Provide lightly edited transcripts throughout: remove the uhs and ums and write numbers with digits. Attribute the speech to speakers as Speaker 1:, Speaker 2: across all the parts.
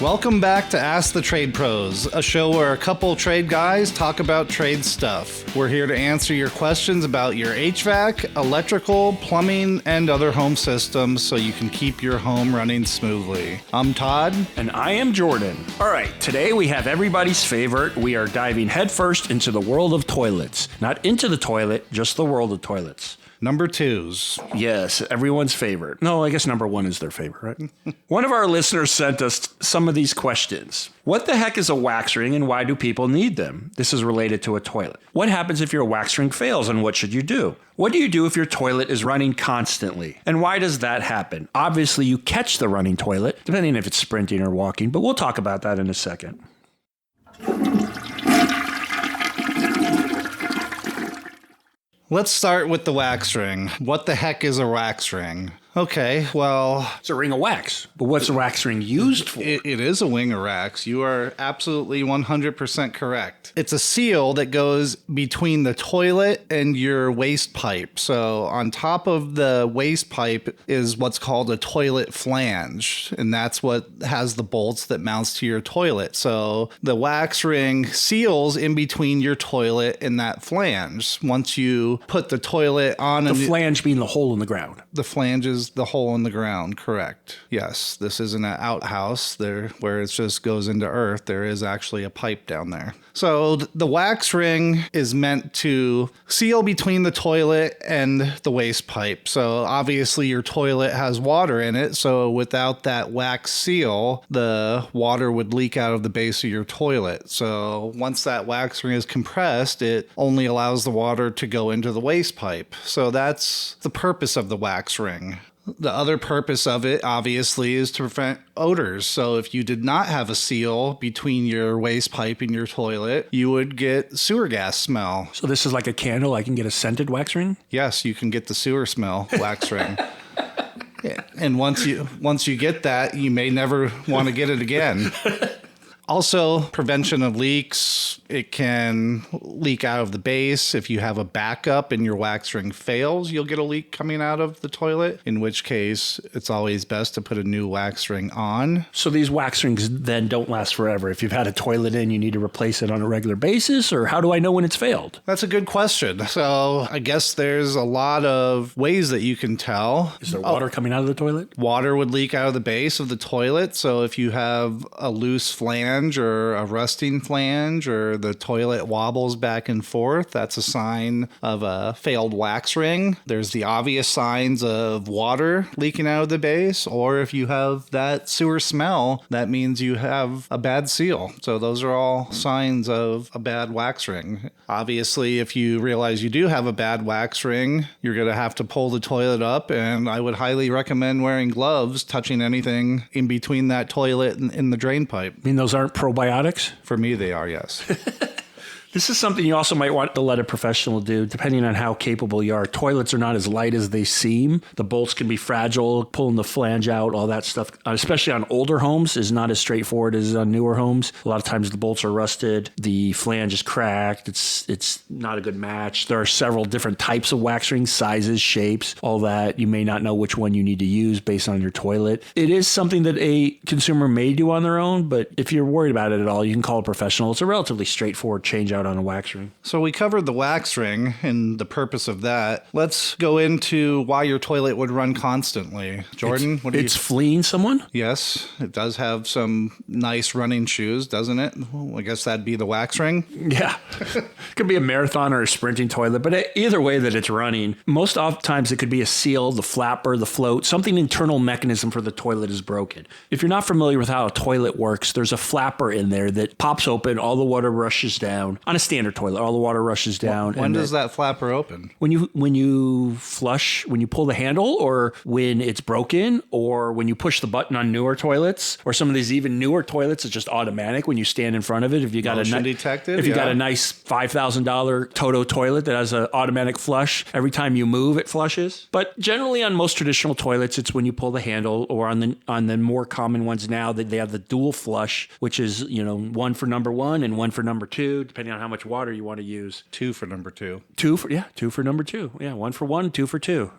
Speaker 1: Welcome back to Ask the Trade Pros, a show where a couple trade guys talk about trade stuff. We're here to answer your questions about your HVAC, electrical, plumbing, and other home systems so you can keep your home running smoothly. I'm Todd.
Speaker 2: And I am Jordan. All right, today we have everybody's favorite. We are diving headfirst into the world of toilets. Not into the toilet, just the world of toilets.
Speaker 1: Number twos.
Speaker 2: Yes, everyone's favorite. No, I guess number one is their favorite, right? One of our listeners sent us some of these questions. What the heck is a wax ring and why do people need them? This is related to a toilet. What happens if your wax ring fails and what should you do? What do you do if your toilet is running constantly? And why does that happen? Obviously, you catch the running toilet, depending if it's sprinting or walking, but we'll talk about that in a second.
Speaker 1: Let's start with the wax ring. What the heck is a wax ring? Okay, well...
Speaker 2: It's a ring of wax. But what's a wax ring used for?
Speaker 1: It is a wing of wax. You are absolutely 100% correct. It's a seal that goes between the toilet and your waste pipe. So on top of the waste pipe is what's called a toilet flange. And that's what has the bolts that mounts to your toilet. So the wax ring seals in between your toilet and that flange. Once you put the toilet on...
Speaker 2: The flange being the hole in the ground.
Speaker 1: The flange is the hole in the ground, correct. Yes, this isn't an outhouse there where it just goes into earth. There is actually a pipe down there. So the wax ring is meant to seal between the toilet and the waste pipe. So obviously your toilet has water in it. So without that wax seal, the water would leak out of the base of your toilet. So once that wax ring is compressed, it only allows the water to go into the waste pipe. So that's the purpose of the wax ring. The other purpose of it, obviously, is to prevent odors. So if you did not have a seal between your waste pipe and your toilet, you would get sewer gas smell.
Speaker 2: So this is like a candle. I can get a scented wax ring?
Speaker 1: Yes, you can get the sewer smell wax ring. Yeah. And once you get that, you may never want to get it again. Also, prevention of leaks. It can leak out of the base. If you have a backup and your wax ring fails, you'll get a leak coming out of the toilet, in which case it's always best to put a new wax ring on.
Speaker 2: So these wax rings then don't last forever. If you've had a toilet in, you need to replace it on a regular basis, or how do I know when it's failed?
Speaker 1: That's a good question. So I guess there's a lot of ways that you can tell.
Speaker 2: Is there water coming out of the toilet?
Speaker 1: Water would leak out of the base of the toilet. So if you have a loose flange or a rusting flange or the toilet wobbles back and forth, that's a sign of a failed wax ring. There's the obvious signs of water leaking out of the base, or if you have that sewer smell, that means you have a bad seal. So those are all signs of a bad wax ring. Obviously, if you realize you do have a bad wax ring, you're going to have to pull the toilet up, and I would highly recommend wearing gloves, touching anything in between that toilet and the drain pipe.
Speaker 2: I mean, those aren't probiotics?
Speaker 1: For me, they are, yes.
Speaker 2: This is something you also might want to let a professional do, depending on how capable you are. Toilets are not as light as they seem. The bolts can be fragile, pulling the flange out, all that stuff, especially on older homes, is not as straightforward as on newer homes. A lot of times the bolts are rusted, the flange is cracked, it's not a good match. There are several different types of wax rings, sizes, shapes, all that. You may not know which one you need to use based on your toilet. It is something that a consumer may do on their own, but if you're worried about it at all, you can call a professional. It's a relatively straightforward change out on a wax ring.
Speaker 1: So we covered the wax ring and the purpose of that. Let's go into why your toilet would run constantly. Jordan, what do you...
Speaker 2: It's fleeing someone?
Speaker 1: Yes, it does have some nice running shoes, doesn't it? Well, I guess that'd be the wax ring.
Speaker 2: Yeah. Could be a marathon or a sprinting toilet, but either way that it's running, most oftentimes it could be a seal, the flapper, the float, something internal mechanism for the toilet is broken. If you're not familiar with how a toilet works, there's a flapper in there that pops open, all the water rushes down. On a standard toilet, all the water rushes down.
Speaker 1: When does that flapper open?
Speaker 2: When you flush, when you pull the handle, or when it's broken, or when you push the button on newer toilets, or some of these even newer toilets, it's just automatic when you stand in front of it. If you got
Speaker 1: detected,
Speaker 2: if you got a nice $5,000 Toto toilet that has an automatic flush, every time you move, it flushes. But generally, on most traditional toilets, it's when you pull the handle, or on the more common ones now that they have the dual flush, which is one for number one and one for number two, depending on how much water you want to use.
Speaker 1: Two for number two.
Speaker 2: Two for number two. Yeah, one for one, two for two.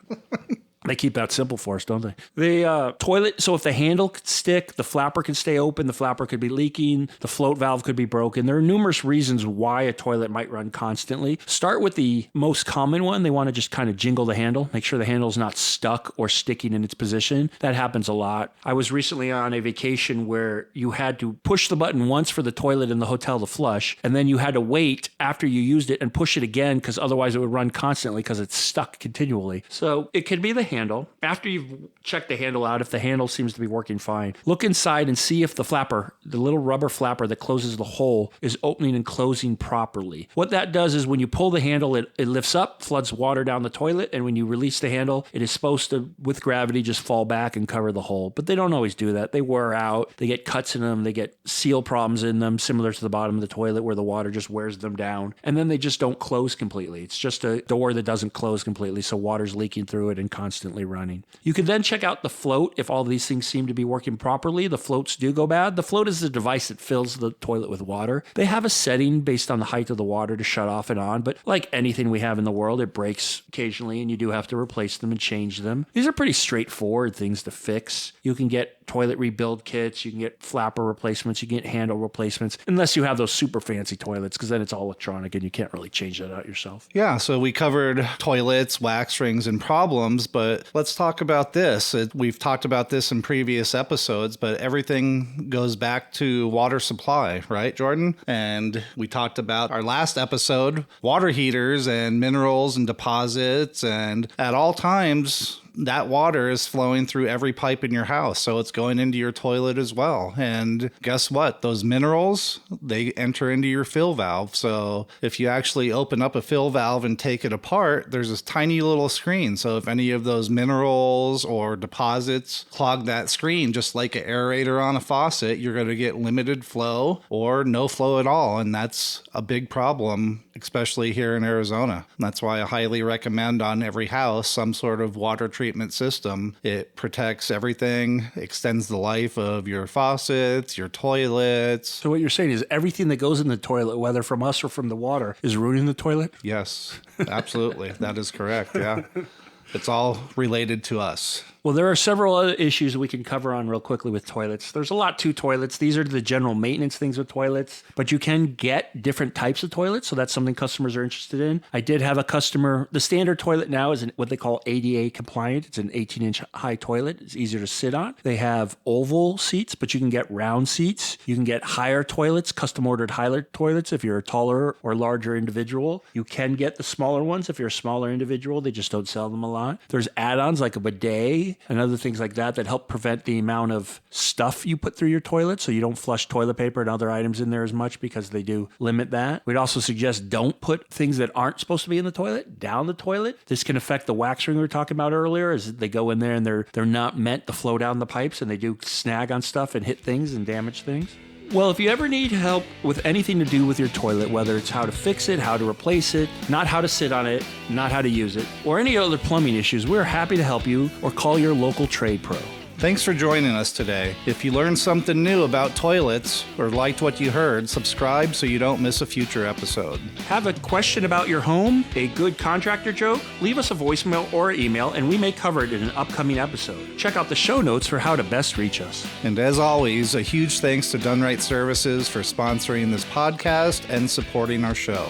Speaker 2: They keep that simple for us, don't they? The toilet, so if the handle could stick, the flapper could stay open, the flapper could be leaking, the float valve could be broken. There are numerous reasons why a toilet might run constantly. Start with the most common one. They want to just kind of jingle the handle, make sure the handle's not stuck or sticking in its position. That happens a lot. I was recently on a vacation where you had to push the button once for the toilet in the hotel to flush, and then you had to wait after you used it and push it again because otherwise it would run constantly because it's stuck continually. So it could be the handle. After you've checked the handle out, if the handle seems to be working fine, look inside and see if the flapper, the little rubber flapper that closes the hole, is opening and closing properly. What that does is when you pull the handle, it lifts up, floods water down the toilet, and when you release the handle, it is supposed to, with gravity, just fall back and cover the hole. But they don't always do that. They wear out, they get cuts in them, they get seal problems in them, similar to the bottom of the toilet where the water just wears them down, and then they just don't close completely. It's just a door that doesn't close completely, so water's leaking through it and constantly running. You can then check out the float if all of these things seem to be working properly. The floats do go bad. The float is the device that fills the toilet with water. They have a setting based on the height of the water to shut off and on, but like anything we have in the world, it breaks occasionally and you do have to replace them and change them. These are pretty straightforward things to fix. You can get toilet rebuild kits, you can get flapper replacements, you can get handle replacements, unless you have those super fancy toilets, because then it's all electronic and you can't really change that out yourself.
Speaker 1: Yeah, so we covered toilets, wax rings, and problems, but let's talk about this. We've talked about this in previous episodes, but everything goes back to water supply, right, Jordan? And we talked about our last episode, water heaters and minerals and deposits, and at all times, that water is flowing through every pipe in your house, so it's going into your toilet as well. And guess what? Those minerals, they enter into your fill valve. So if you actually open up a fill valve and take it apart, there's this tiny little screen. So if any of those minerals or deposits clog that screen, just like an aerator on a faucet, you're going to get limited flow or no flow at all. And that's a big problem, especially here in Arizona. That's why I highly recommend on every house some sort of water treatment system. It protects everything, extends the life of your faucets, your toilets.
Speaker 2: So what you're saying is everything that goes in the toilet, whether from us or from the water, is ruining the toilet?
Speaker 1: Yes, absolutely. That is correct. Yeah. It's all related to us.
Speaker 2: Well, there are several other issues we can cover on real quickly with toilets. There's a lot to toilets. These are the general maintenance things with toilets, but you can get different types of toilets, so that's something customers are interested in. I did have a customer, the standard toilet now is what they call ADA compliant. It's an 18-inch high toilet. It's easier to sit on. They have oval seats, but you can get round seats. You can get higher toilets, custom-ordered higher toilets if you're a taller or larger individual. You can get the smaller ones if you're a smaller individual. They just don't sell them a lot. There's add-ons like a bidet and other things like that help prevent the amount of stuff you put through your toilet, so you don't flush toilet paper and other items in there as much because they do limit that. We'd also suggest don't put things that aren't supposed to be in the toilet down the toilet. This can affect the wax ring we were talking about earlier, as they go in there and they're not meant to flow down the pipes, and they do snag on stuff and hit things and damage things. Well, if you ever need help with anything to do with your toilet, whether it's how to fix it, how to replace it, not how to sit on it, not how to use it, or any other plumbing issues, we're happy to help you, or call your local trade pro.
Speaker 1: Thanks for joining us today. If you learned something new about toilets or liked what you heard, subscribe so you don't miss a future episode.
Speaker 2: Have a question about your home, a good contractor joke? Leave us a voicemail or email and we may cover it in an upcoming episode. Check out the show notes for how to best reach us.
Speaker 1: And as always, a huge thanks to Done Right Services for sponsoring this podcast and supporting our show.